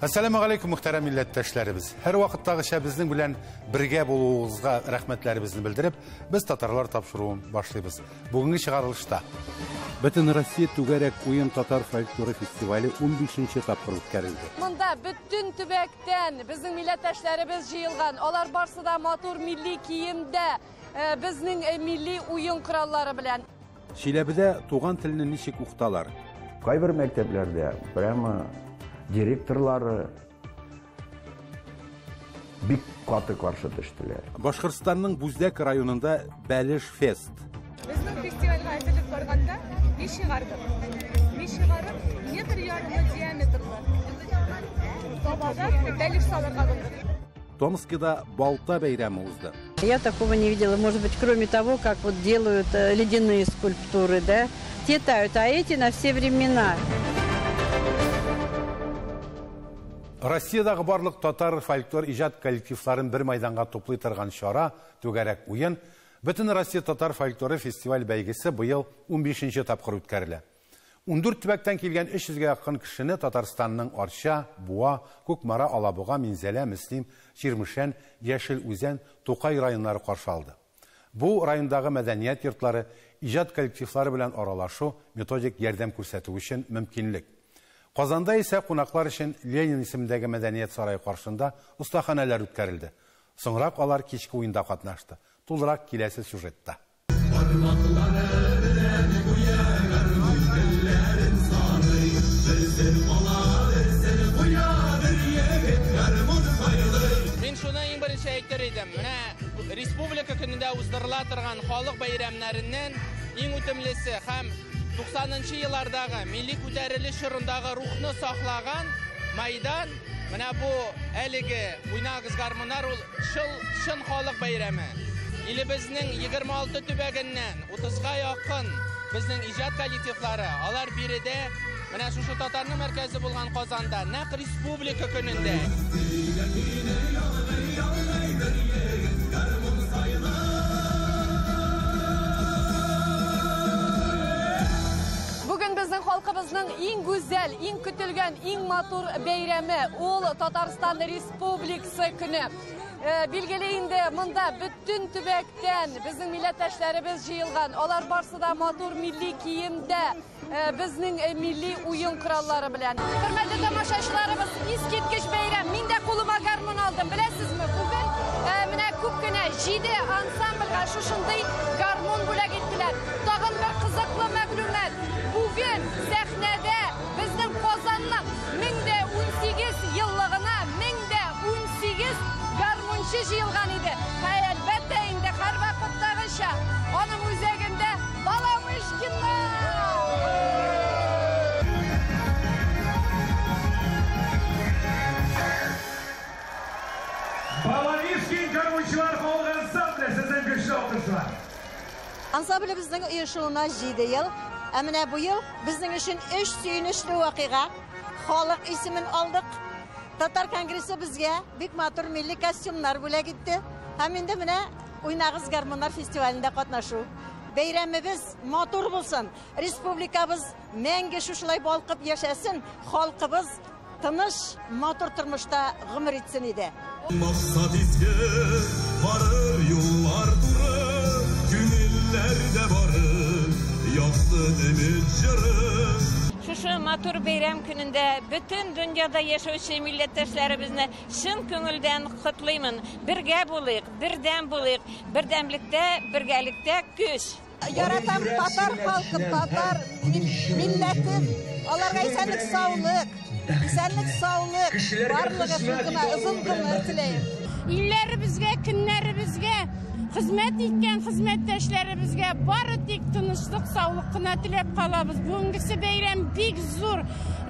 Assalamu alaikum muhterem milletteşlerimiz. Her vakittagıça bizning bilen birge boluğunuzga rahmetlerimizni bildirip, biz Tatarlar tapşıruğun başlayız. Bugünkü çıkarılışta. Bütün Rossiya Tugarek Uyun Tatar Folklori Festivali 15. tapkır ötkərildi. Mında bütün tübekten bizim milletteşlerimiz jıyılgan. Olar barsı da motor milli kiyimde bizning milli uyun kuralları bilen. Şilebide tuğan tilini nişik uqtalar. Kayber mekteplerde prema direktorları bir katı karşı düştüler. Başkırstanның Buzdek rayonunda Beliş Fest. Bizim festivalga aytılıp barganda Mişigarım metr yarımı diametrli. Sobada Beliş salarga alındı. Томскида Балта бәйрәме узды. Я такого не видела. Может быть, кроме того, как вот делают ледяные скульптуры, да, те тают, а эти на все времена. Россиядағы барлық татар фольклор ижад коллективларын бір майданға топлый тұрған шара Тугарек Уен Bütün Россия татар фольклоры фестиваль бәйгесі бұйыл 15. тапқыр өткәрілі. 14 түбәктен келген 300-ге якын кішіні Татарстанның Арша, Буа, Көкмара, Алабуға, Минзәлә, Мислим, Ширмішән, Яшел Үзән, Тоқай районлары қаршы алды. Бұл райондағы мәдәниет йортлары ижад коллективлары белән аралашу, методик ярдәм күрсәтү өчен мөмкинлек. Казанда исә кунаклар өчен Ленин исемендәге мәдәниет сарайы каршында остаханәләр үткәрелде. Соңрак алар кичке уенда катнашты. Тулырак киләсе сюжетта. Мен шуны ең бірінші әйтер едім. Менә республика көнендә уздырыла торган халык бәйрәмнәреннән иң үтемлесе һәм 90-нчы еллардагы милли күтәрелеш чорындагы рухны саклаган майдан менә бу әлеге уйнагыз гармоннар ул чын халык бәйрәме. Илебезнең 26 төбәгеннән 30-га якын безнең иҗат коллективлары алар биредә менә шушы татарның мәркәзе булган Казанда нәкъ республика көнендә. Bugün bizim halkımızın en güzel, en kütülgen, en matur beyremi ol Tatarstan Respublikası günü. Bilgileyinde mında bütün tübekten bizim milletteşlerimiz jıyılgan. Olar barsı da matur milli kiyimde bizning milli uyun kuralları bilen. Hürmetli tamaşaçılarımız isketkiş beyrem. Min de koluma garmon aldım. Bilesizmi? Bugün mine kupkine jide ansamblga şuşunday garmon bula gittiler. Dağın bir kızıklı məlumat. Bugün sahnede bizning Kozanның 1018 yıllığına 1018 garmonchi jıyılgan idi. Elbette indi her vakittagıça onun müzeginde Balamışkinlar. Balamışkin garmonchilar xalq ansambli sizden güçlü olmuşlar. Ansambli bizning uyushuvuna 7 yıl. Amına bu yıl bizning için 3 süyünüşlü vakiga xalq ismini aldık. Tatar Kongresi bizge büyük matur milli kostyumlar bula gitti. Hem indi mine Uynağız Garmonlar Festivalinde katnaşu. Beyramimiz matur bulsun. Respublikamız menge şuşulay balkıp yaşasın. Halkımız tınış matur turmuşta gımır etsin idi. Maksat izge varır yollar durur. Günillerde varır yaptı demir jarı. Şu matur beyram gününde bütün dünyada yaşayan milletteşlerimizni şın köngülden kutlayman. Birge bulayık, birden bulayık, birdemlikte, birgelikte güç. Yaratan Tatar halkı, Tatar milleti, onlarga esenlik sağlık, varlığı ızın kılır tileyim. İllerimizge, günlerimizge, hizmet etken hizmetteşlerimizge barı tek tınışlık, sağlık kına tilep kalabız. Bugünkü beyram big zor.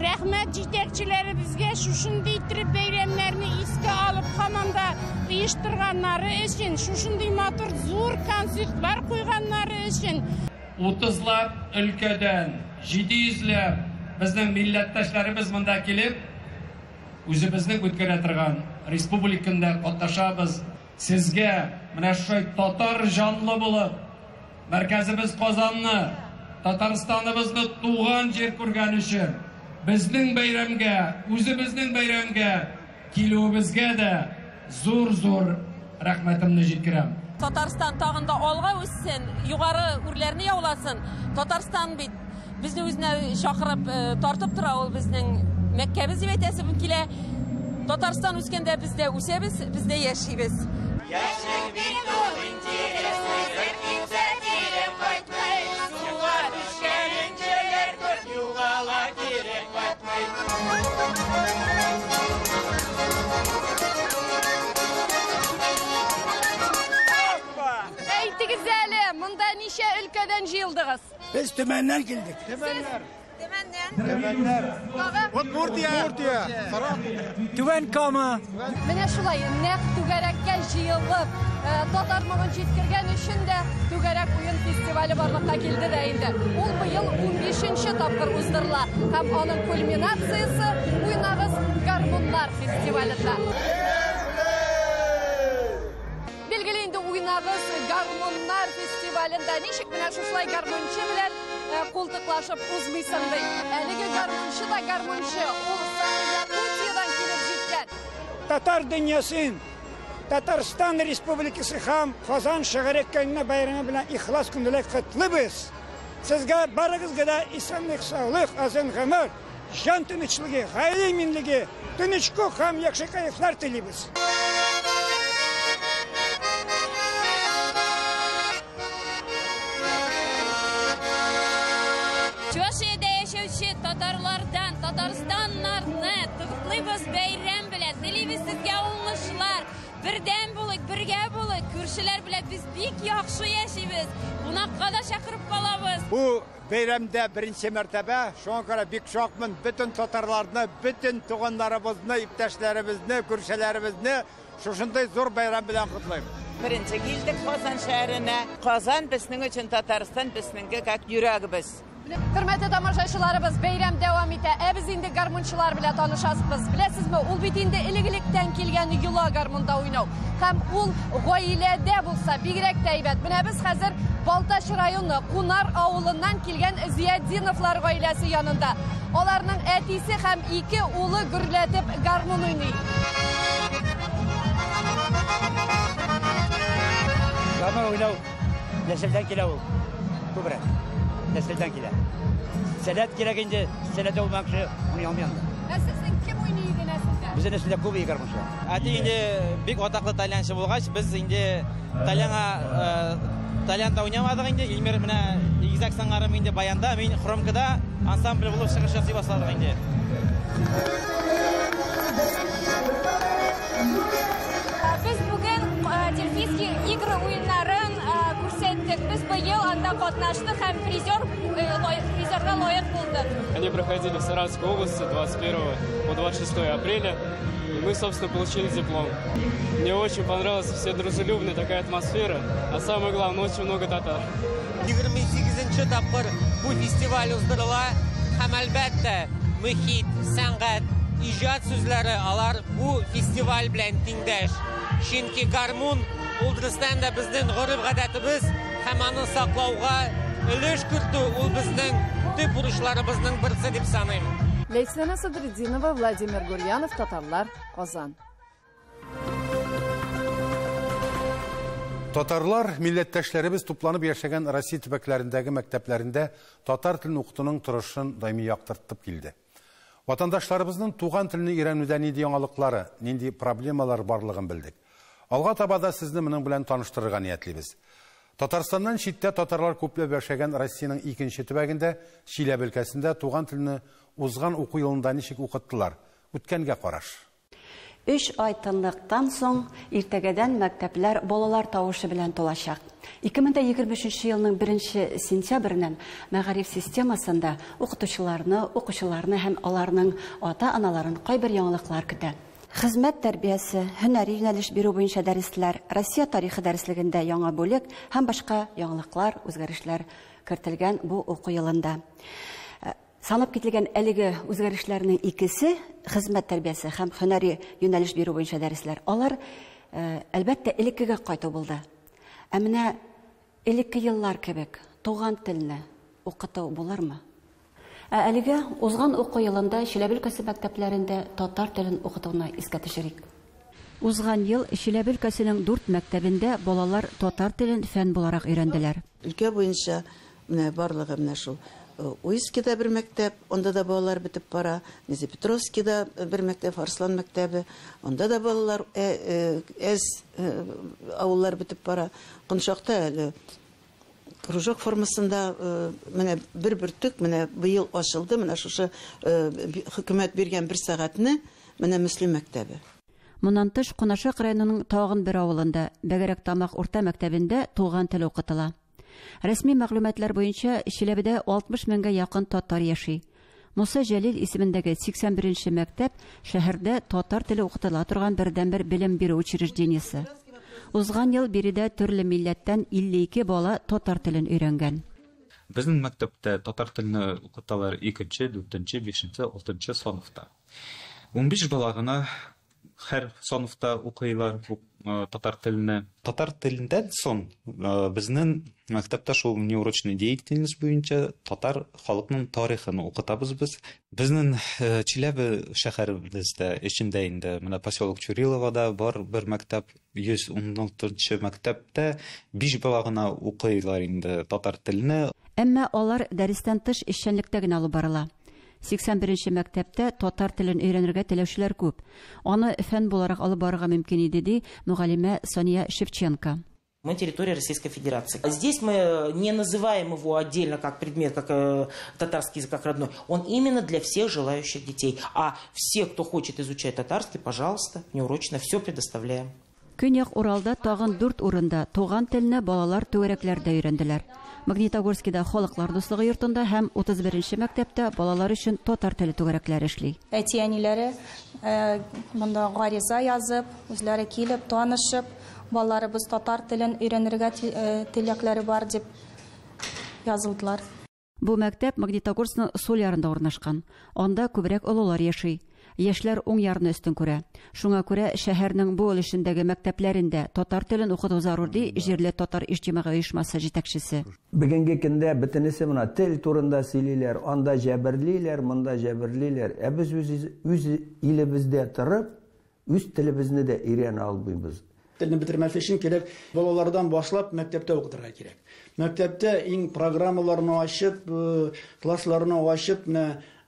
Rahmet yetekçilerimizge şuşun deytirip beyramlarını iske alıp hamanda uyuşturganları için, şuşun deymatur zor konsertler koyganları için. 30'lar ülkeden, 700'ler bizning milletteşlerimiz mında kelib, o'zimizning o'tkazadigan respublikada qatnashamiz. Sizga mana shu tatar jonli bo'lib, markazimiz Qozonni, Tataristonnimizni tug'an yer ko'rgani uchun bizning bayramga, o'zimizning bayramga keluvimizga da zo'r rahmatimni yetkazam. Tatariston tog'inda olg'a o'ssin, yuqori o'rlarni yovlasin. Tatariston bizni o'zini chaqirib tortib tura, ol bizning Makkamiz deb aytasiz bunkilar. Tatariston o'sganda bizda o'samiz, bizda yashaymiz. Yashang bitu interesni zerkincha kelib qaytmay, suvga tushganingchalar ko'p yo'g'ala kerak qaytmay. Aytdingiz ali, bunda necha ülkeden jildingiz? Biz Tümenden geldik. Tümenler. Murtiya. Tüven Kama. Mene şulay, nek tügerekkel jiyılıp, Tatarmağın jetkirgen üçün de tügerek oyun festivali barlıqqa keldi de indi. Ol bu yıl 15-ci tapkır uzdırla. Hem onun kulminatsiyası Uynağız Garmonlar Festivalida. Belgileyinde Uynağız Garmonlar Festivalida neşik mene şuşlay garmonçı bilen koltuklaşıp uzmıysandı. Eligi garmonçı da garmonçı. Olsa Yakutiyadan kelip jetken. Tatar dünyasın, Tatariston Respublikası ham Qozon shahar ekkanına bayramı bilan ixlos kundular qutluymiz. Sizga barig'izga esonlik, sog'lik, azin g'amir, jon tinchligi, xayr minligi, tinchlik ham yaxshi kayflar tilaymiz. Jo'shida yashovchi tatarlardan, Tataristonlarni qutluymiz bayram bilan. Tilaymiz sizga o'ng'ishlar. Birden bo'lik, birga bo'lik, ko'rishlar bilan biz bek yaxshi yashaymiz. Bunaqqa da chaqirib qolamiz. Bu bayramda birinchi martaba shunga ko'ra bek shoqmin bütün tatarlarni, bütün tuğanlarimizni, iptaşlarimizni, ko'rishlarimizni shunday zo'r bayram bilan qutlaymiz. Birinchi keldik Qozon shahrina. Qozon bizning uchun, Tatariston bizninga как yuragimiz. Hürmetli tomoshachilarimiz, bayram davom etadi. Biz endi garmonchilar bilan tanishamiz. Bilasizmi, ul bitinde iliglikdan kelgan yula garmonda o'ynaw. Ham ul g'oyilada bo'lsa, bigrak taybat. Mana biz hozir Baltash rayoni Qunar ovulidan kelgan Ziyadinovlar oilasi yonida. Ularning atisi ham ikki o'g'li gurlatib garmon o'ynaydi. Garmon o'ynaw nesildan keladi. Ko'proq nesildan keladi. Senet gerekince senet olmakçı bunu yapmayanlar. Sizin kim oynaydı nesilde? Bize nesilde ko'p yigarmışlar. Ati endi bek otaqlı talyanchi bo'lgach, biz endi Talyanda oynamadik endi. Ilmir mana egizak sangarim endi bayanda, men xuromkada ansambl bo'lib chiqish yasay boshladik endi. Biz bugün Delfiyskiy igri o'yinlarini ko'rsatdik. Biz bu yil anda qatnashdik ham prizorga loyiq bo'ldik. Они проходили в Саратовской области 21 по 26 апреля. И мы, собственно, получили диплом. Мне очень понравилась все дружелюбная такая атмосфера. А самое главное, очень много татар. 28-ci tapqir bu festival uzdırıla. Ham albatta muhit, san'at, ijod so'zlari alar bu festival bilan tengdosh. Chunki garmon o'ldirisdan da bizning g'urur g'adatimiz hammani saqlovga ulush kirdi. U bizning tub burushlarimizning birisi deb sanayman. Лейсена Садридинова, Владимир Гурьянов, Татарлар, Qozon. Татарлар милләттәшләребез тупланып яшәгән Россия төбәкләрендәге мәктәпләрендә татар телен укытуның торышын даими яктыртып килде. Ватандашларыбызның туган телне өйрәнүдә нинди яңалыклары, нинди проблемалар барлыгын белдек. Алга табада сезне моның белән таныштырырга ниятлибез. Татарстаннан читтә татарлар күпләп яшәгән Россиянең икенче төбәгендә, Чиләбе өлкәсендә туган телне узган уку елында ничек укыттылар? Үткәнгә караш. 3 ай тынлыктан соң иртәгәдән мәктәпләр балалар тавышы белән тулачак. 2023 елның 1 сентябреннән мәгариф системасында укучыларны һәм аларның ата-аналарын кайбер яңалыклар көтә. Хезмәт тәрбиясе, һөнәри юнәлеш бирү буенча дәресләр, Россия тарихы дәреслегендә яңа бүлек һәм башка яңалыклар, үзгәрешләр кертелгән бу уку елында. Санап кителгән әлеге үзгәрешләрнең икесе хезмәт тәрбиясе һәм һөнәри юнәлеш бирү буенча дәресләр. Алар әлбәттә элеккегә кайту булды. Ә менә элекке еллар кебек туган телне укыту булырмы? Әлегә узган уку елында Чиләбе өлкәсе мәктәпләрендә татар телен укытуны искә төшерик. Узган ел Чиләбе өлкәсенең 4 мәктәбендә балалар татар телен фән буларак өйрәнделәр. Өлкә буенча менә барлыгы менә шул Уйскида бер мәктәп, онда да балалар бетеп бара. Низепетровскида бер мәктәп, Арслан мәктәбе, онда да балалар авыллар бетеп бара. Коншакта әле кружок формасында менә бер бөртек менә быел ачылды, менә шушы хөкүмәт биргән 1 сәгатьне менә Мөслим мәктәбе. Моннан тыш Кунашак районының тагын бер авылында, Бәгәрәк Тамак урта мәктәбендә туган тел укытыла. Рәсми мәгълүматлар буенча Чиләбедә 60 меңгә якын татар яши. Муса Җәлил исемендәге 81-нче мәктәп шәһәрдә татар теле укытыла торган бердәнбер белем бирү учреждениесе. Узган ел биредә төрле милләттән 52 бала татар телен өйрәнгән. Безнең мәктәптә татар телене укыталар 2-нче, 4-нче, 5-нче, 6-нчы сыйныфта. 15 бала гына һәр сыйныфта укыйлар татар телене. Татар телендән соң безнең мәктәптә шул неурочный деятельность буенча татар халыкның тарихын укытабыз без. Безнең Чиләбе шәһәребездә эчендә инде менә поселок Чуриловада бар бер мәктәп, 116-нчы мәктәптә 5 бала гына укыйлар инде татар телене. Әмма алар дәрестән тыш эшчәнлектә генә алып барыла. 81-нче мәктәптә татар телен өйрәнергә теләүчеләр күп. Аны фән буларак алып барырга мөмкин иде, ди мөгаллимә Сония Шевченко. Мы территория Российской Федерации. Здесь мы не называем его отдельно как предмет, как татарский язык как родной. Он именно для всех желающих детей. А все, кто хочет изучать татарский, пожалуйста, неурочно все предоставляем. Көньяк Уралда тагын 4 урында туган теленә балалар түгәрәкләрдә өйрәнделәр. Магнитогорскида халыклар дуслыгы йортында һәм 31-нче мәктәптә балалар өчен татар теле түгәрәкләре эшли. Әтиәниләре монда гариза язып, үзләре килеп, танышып, балаларыбыз татар телен өйрәнергә теләкләре бар дип язылдылар. Бу мәктәп Магнитогорскның сул ярында урнашкан. Анда күбрәк олылар яши. Яшьләр уң ярны өстен күрә. Шуңа күрә шәһәрнең бу өлешендәге мәктәпләрендә татар телен укыту зарур, ди җирле татар иҗтимагый оешмасы җитәкчесе. Бүгенге көндә бөтенесе менә тел турында сөйлиләр, анда җәберлиләр, монда җәберлиләр. Ә без үз илебездә торып, үз телебезне дә өйрәнә албыйбыз. Телне бетермәс өчен кирәк балалардан башлап мәктәптә укытырга кирәк. Мәктәптә иң программаларны ачып, классларны ачып,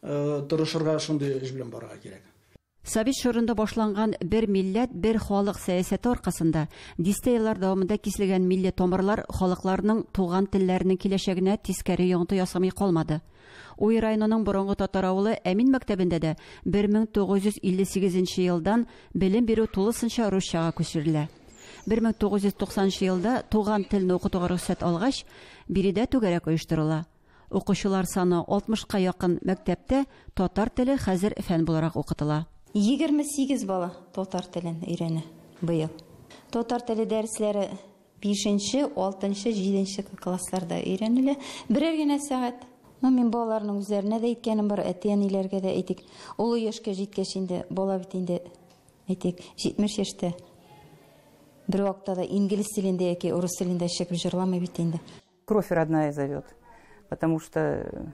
тырышырга шундый эш белән барырга кирәк. Совет шорында башланган бер милләт, бер халык сәясәте аркасында дистә еллар дәвамында киселгән милли томырлар халыкларның туган телләренең киләчәгенә тискәре яңгы ясамый калмады. Уй районының борынгы татар авылы Әмин мәктәбендә дә 1958 елдан белем бирү тулысынча русчага күчерелә. 1990 елда туган телне укытуга рөхсәт алгач, биредә түгәрәк оештырыла. Укучылар саны 60-ка якын мәктәптә татар теле хәзер фән буларак укытыла. 28 бала татар телен өйрәнә быел. Татар теле дәресләре 5-нче, 6-нчы, 7-нче классларда өйрәнелә. Берәр генә сәгать. Мин балаларның үзләренә дә әйткәнем бар, әтиәниләргә дә әйтик. Улы яшькә җиткәч инде бала бит инде әйтик 70 яшьтә. Бер вакытта да инглиз телендә яки урыс телендә шәкел җырламый бит инде. Кровь родная зовет, потому что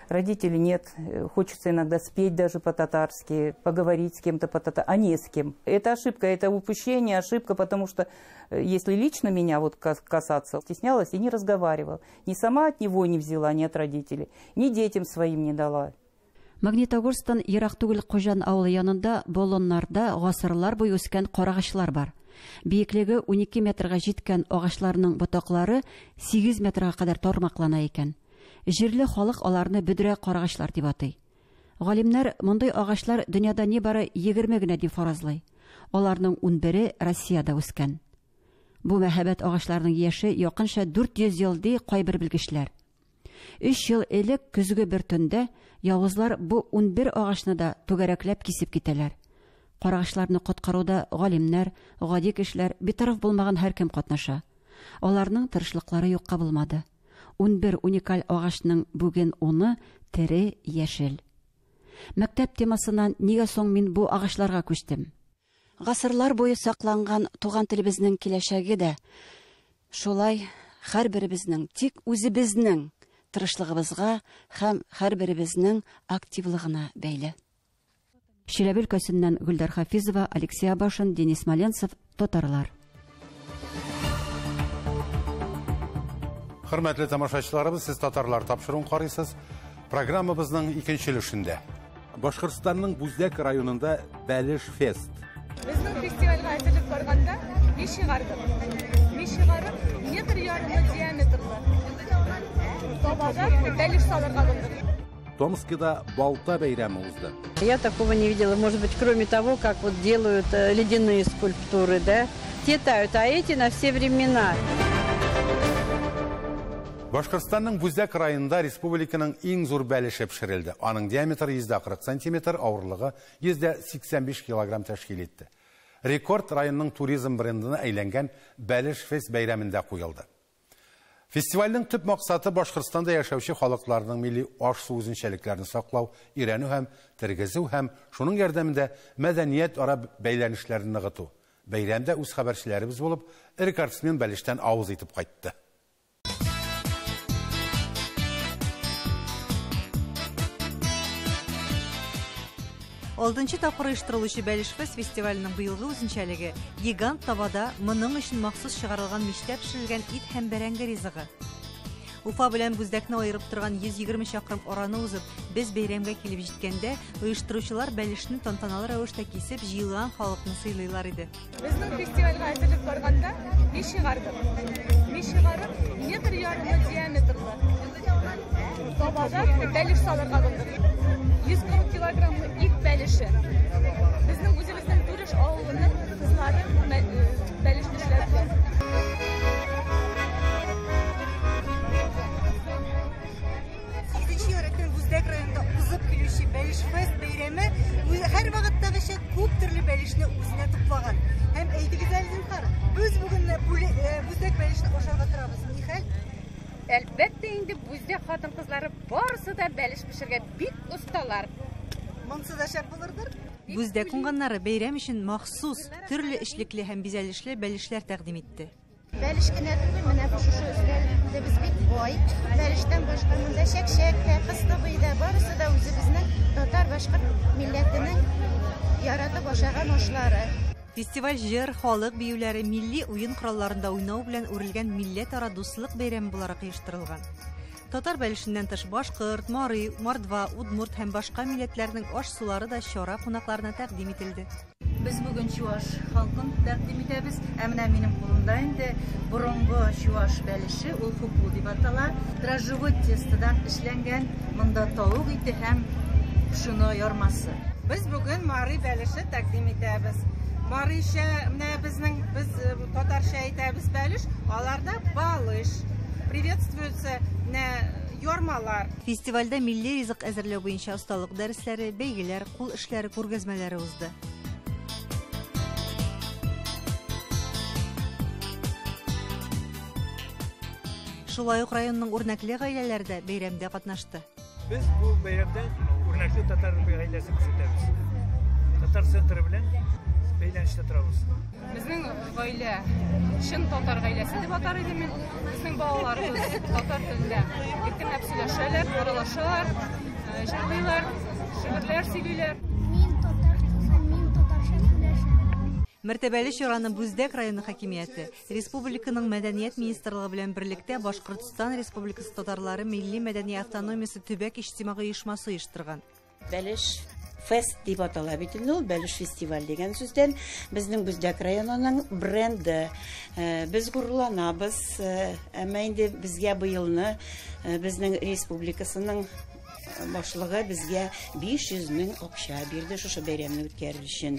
родителей нет, хочется иногда спеть даже по-татарски, поговорить с кем-то по-татарски, а не с кем. Это ошибка, это упущение, ошибка, потому что если лично меня вот касаться, стеснялась и не разговаривала. Ни сама от него не взяла, ни от родителей, ни детям своим не дала. Магнитогорстан ерак түгел Кожан авылы янында болоннарда гасырлар буе үскән карагачлар бар. Биеклеге 12 метрга җиткән агачларның ботаклары 8 метрга кадәр тармаклана икән. Җирле халык аларны бөдрә карагачлар дип атый. Галимнәр мондай агачлар дөньяда нибары 20 генә дип фаразлый. Аларның 11-е Россиядә үскән. Бу мәһабәт агачларның яше якынча 400 ел ди кайбер белгечләр. 3 ел элек көзге бер төндә явызлар бу 11 агачны да түгәрәкләп кисеп китәләр. Карагачларны коткаруда галимнәр, гади кешеләр, битараф булмаган һәркем катнаша. Аларның тырышлыклары юкка булмады. 11 уникаль агачның бүген 10-ы тере яшел. Мәктәп темасыннан нигә соң мин бу агачларга күчтем? Гасырлар буе сакланган туган телебезнең киләчәге дә шулай һәрберебезнең, тик үзебезнең тырышлыгыбызга һәм һәрберебезнең активлыгына бәйле. Чиләбе өлкәсеннән Гөлдар Хафизова, Алексей Абашин, Денис Маленцев, Татарлар. Хөрмәтле тамашачыларыбыз, сез Татарлар тапшыруын карыйсыз. Программабызның икенче өлешендә. Башкортстанның Бүздәк районында Бәлеш фест. Безнең фестивальгә әзерлек барганда мич чыгарып, метр ярымы диаметрлы. Табага Бәлеш салырга булдык. Томскида Балта бәйрәме узды. Я такого не видела, может быть, кроме того, как вот делают ледяные скульптуры, да? Те тают, а эти на все времена. Башкортстанның Бүздәк районында республиканың иң зур бәлеше пешерелде. Аның диаметры 140 см, авырлыгы 185 кг тәшкил итте. Рекорд районның туризм брендына әйләнгән Бәлеш фест бәйрәмендә куелды. Фестивальнең төп максаты Башкортстанда яшәүче халыкларның милли аш-су үзенчәлекләрен саклау, өйрәнү һәм тергезү һәм шуның ярдәмендә мәдәният ара бәйләнешләрен ныгыту. Бәйрәмдә үз хәбәрчеләребез булып, рекордсмен Бәлештән авыз итеп кайтты. Алтынчы тапкыр оештырылучы Бәлеш фест фестиваленең быелгы үзенчәлеге гигант табада моның өчен махсус чыгарылган мичтә пешерелгән ит һәм бәрәңге ризыгы. Уфа белән Бүздәкне аерып торган 120 чакрым араны узып, без бәйрәмгә килеп җиткәндә, оештыручылар Бәлешне тантаналы рәвештә кисеп җыелган халыкны сыйлыйлар иде. Безнең фестивальгә әзерлек барганда мич чыгарып, метр ярымы диаметрлы. Табага Бәлеш салырга булдык. 140 килограммлы ит бәлеше. Безнең үзебезнең Түреш авылының кызлары бәлешне эшләделәр. Бүздәк районында узып килүче Бәлеш фест бәйрәме һәр вакыттагыча күп төрле бәлешне үзенә туплаган. Һәм әйтегез әле, без бүген Бүздәк бәлешне ашарга торабыз. Нихәл? Әлбәттә инде Бүздәк хатын-кызлары барысы да бәлеш пешергә бик осталар. Монсы да шәп булырдыр. Бүздәк уңганнары бәйрәм өчен махсус төрле эшлекле һәм бизәлешле бәлешләр тәкъдим итте. Бәлеш кенә түгел, менә бу шушы өстәлдә без бик бай. Бәлештән башка монда шәкшәк, кыстыбыйда барысы да үзебезнең татар башкорт милләтенең яратып ашаган ашлары. Фестиваль җыр, халык биюләре, милли уен коралларында уйнау белән үрелгән милләт-ара дуслык бәйрәме буларак оештырылган. Татар бәлешеннән тыш башкорт, марый, мордва, удмурт һәм башка милләтләрнең аш-сулары да чара кунакларына тәкъдим ителде. Без бүген Чуаш халкын тәкъдим итәбез. Менә минем кулымда инде борынгы Чуаш бәлеше, ул хупу дип атала. Дрожжевой тестодан эшләнгән, монда тавык ите һәм пшено ярмасы. Без бүген марый бәлеше тәкъдим итәбез. Марыйча, менә без татарча әйтәбез бәлеш, аларда балыш. Приветствуются ярмалар. Фестивальдә милли ризык әзерләү буенча осталык дәресләре, бәйгеләр, кул эшләре күргәзмәләре узды. Шулай ук районның үрнәкле гаиләләре дә бәйрәмдә катнашты. Без бу бәйрәмдә үрнәкле татар гаиләсен күрсәтәбез. Татар центры белән бәйләнештә торабыз. Безнең гаилә чын татар гаиләсе дип атар идем мин. Безнең балаларыбыз татар телендә иркенләп сөйләшәләр, аралашалар, җырлыйлар, шигырьләр сөйлиләр. Мин татар кызы, мин татарча сөйләшәм. Мәртәбәле чараны Бүздәк районы хакимияте, республиканың мәдәният министрлыгы белән берлектә Башкортстан Республикасы татарлары милли мәдәни автономиясе төбәк иҗтимагый оешмасы оештырган. Бәлеш фест дип атала бит инде ул, Бәлеш фестиваль дигән сүздән безнең Бүздәк районының бренды. Без гурланабыз, әмма инде безгә быелны безнең республикасының башлыгы безгә 500 мең акча бирде шушы бәйрәмне үткәрү өчен.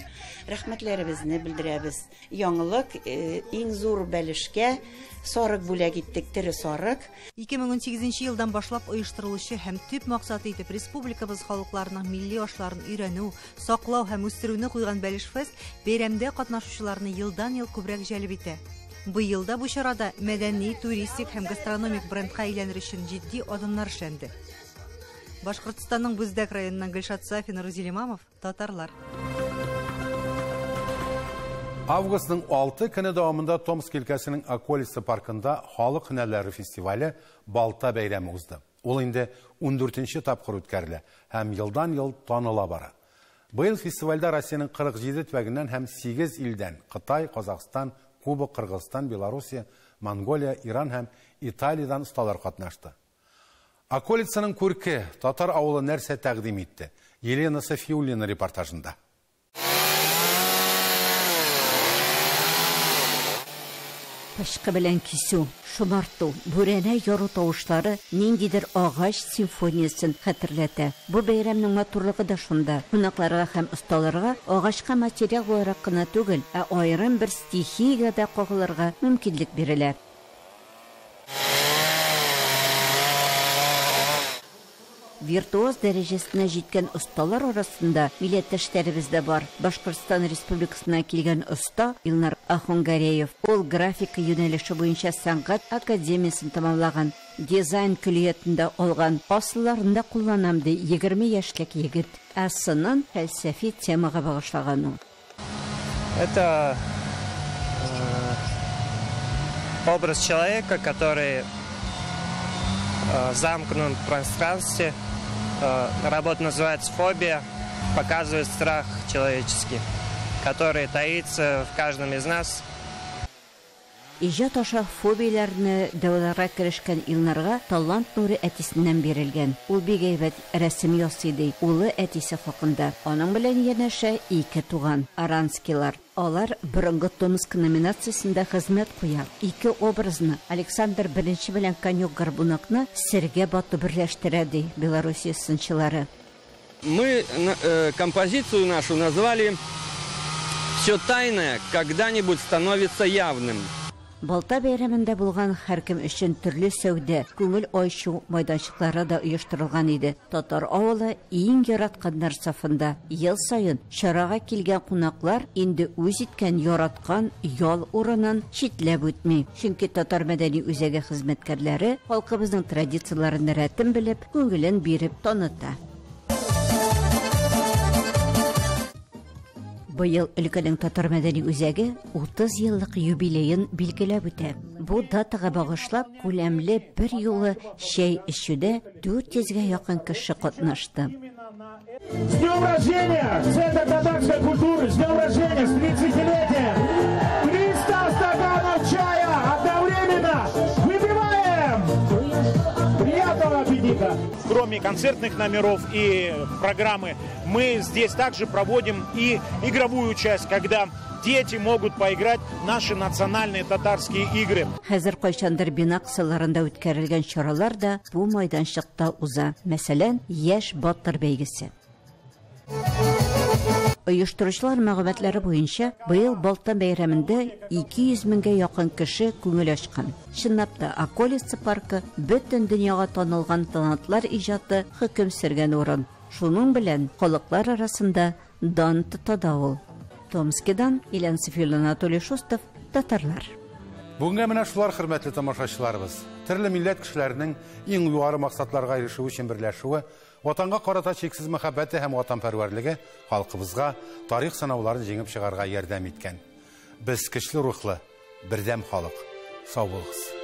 Рәхмәтләребезне белдерәбез. Яңалык иң зур бәлешкә сарык бүләк иттек, тере сарык. 2018 елдан башлап оештырылучы һәм төп максаты итеп республикабыз халыкларының милли ашларын өйрәнү, саклау һәм үстерүне куйган Бәлеш фест бәйрәмдә катнашучыларны елдан-ел күбрәк җәлеп итә. Быел да бу чарада мәдәни, туристик һәм гастрономик брендка әйләнер өчен җитди адымнар эшләнде. Башкортстанның Бүздәк районыннан Гөлшат Сафина, Рузил Имамов, Татарлар. Августның 6 көне дәвамында Томск өлкәсенең Околица паркында халык һөнәрләре фестивале Балта бәйрәме узды. Ул инде 14-нче тапкыр үткәрелә һәм елдан-ел таныла бара. Быел фестивальдә Россиянең 47 төбәгеннән һәм 8 илдән Кытай, Казакстан, Куба, Кыргызстан, Белоруссия, Монголия, Иран һәм Италиядан осталар катнашты. Околицаның күрке татар авылы нәрсә тәкъдим итте? Елена Софиуллина репортажында. Пышкы белән кисү, шомарту, бүрәнә яру тавышлары ниндидер агач симфониясын хәтерләтә. Бу бәйрәмнең матурлыгы да шунда. Кунакларга һәм осталарга агачка материал буларак кына түгел, ә аерым бер стихиягә дә кагылырга мөмкинлек бирелә. Виртуоз дәрәҗәсенә җиткән осталар арасында милләттәшләребез дә бар. Башкортстан Республикасына килгән оста Илнар Ахунгареев. Ул графика юнәлеше буенча сәнгать академиясын тәмамлаган. Дизайн көллиятендә алган. Асылларында кулланам ди 20 яшьлек егет. Асынын фәлсәфи темага багышлаган ул. Это образ человека, который замкнут в пространстве. Работа называется «Фобия», показывает страх человеческий, который таится в каждом из нас. Иҗат аша фобияләрне дәваларга керешкән Илнарга талант нуры әтисеннән бирелгән. Ул бик әйбәт рәсем ясый ди. Улы әтисе хакында. Аның белән янәшә 2 туган Аранскилар. Алар борынгы Томск номинациясендә хезмәт куя. 2 образны Александр I белән Конек Горбунакны сергә бату берләштерә ди Белоруссия сынчылары. Мы композицию нашу назвали «Все тайное когда-нибудь становится явным». Балта бәйрәмендә булган һәркем өчен төрле сәүдә, күңел ачу майданчыклары да оештырылган иде. Татар авылы иң яратканнар сафында. Ел сайын чарага килгән кунаклар инде үз иткән яраткан ял урынын читләп үтми. Чөнки татар мәдәни үзәге хезмәткәрләре халкыбызның традицияларын рәтен белеп, күңелен биреп таныта. Быел өлкәнең татар мәдәни үзәге 30 еллык юбилейын билгеләп үтә. Бу датага багышлап күләмле бер юлы чәй эчүдә 400-гә якын кеше катнашты. С днем рождения! Центр татарской культуры! С днем рождения! С 30-летием! 300 стаканов чая одновременно! Выпиваем! Приятного аппетита! Кроме концертных номеров и программы, мы здесь также проводим и игровую часть, когда дети могут поиграть в наши национальные татарские игры. Хәзер кайчандыр бинак сыларында үткәрелгән чаралар да бу майданчыкта уза. Мәсәлән, яшь батыр бәйгесе. Оештыручылар мәгълүматлары буенча, быел Балта бәйрәмендә 200 меңгә якын кеше күңел ачкан. Чынлап та, Околица паркы бөтен дөньяга танылган талантлар иҗаты хөкем сөргән урын. Шуның белән халыклар арасында дан тота ул. Томскидан Елена Софиуллина, Анатолий Шустов, татарлар. Бүгенге менә шулар, хөрмәтле тамашачыларыбыз. Төрле милләт кешеләренең иң югары максатларга ирешү өчен берләшүе, ватанга карата чиксез мәхәббәте һәм ватанпәрвәрлеге халкыбызга тарих сынауларын җиңеп чыгарга ярдәм иткән. Без көчле рухлы, бердәм халык. Сау булыгыз.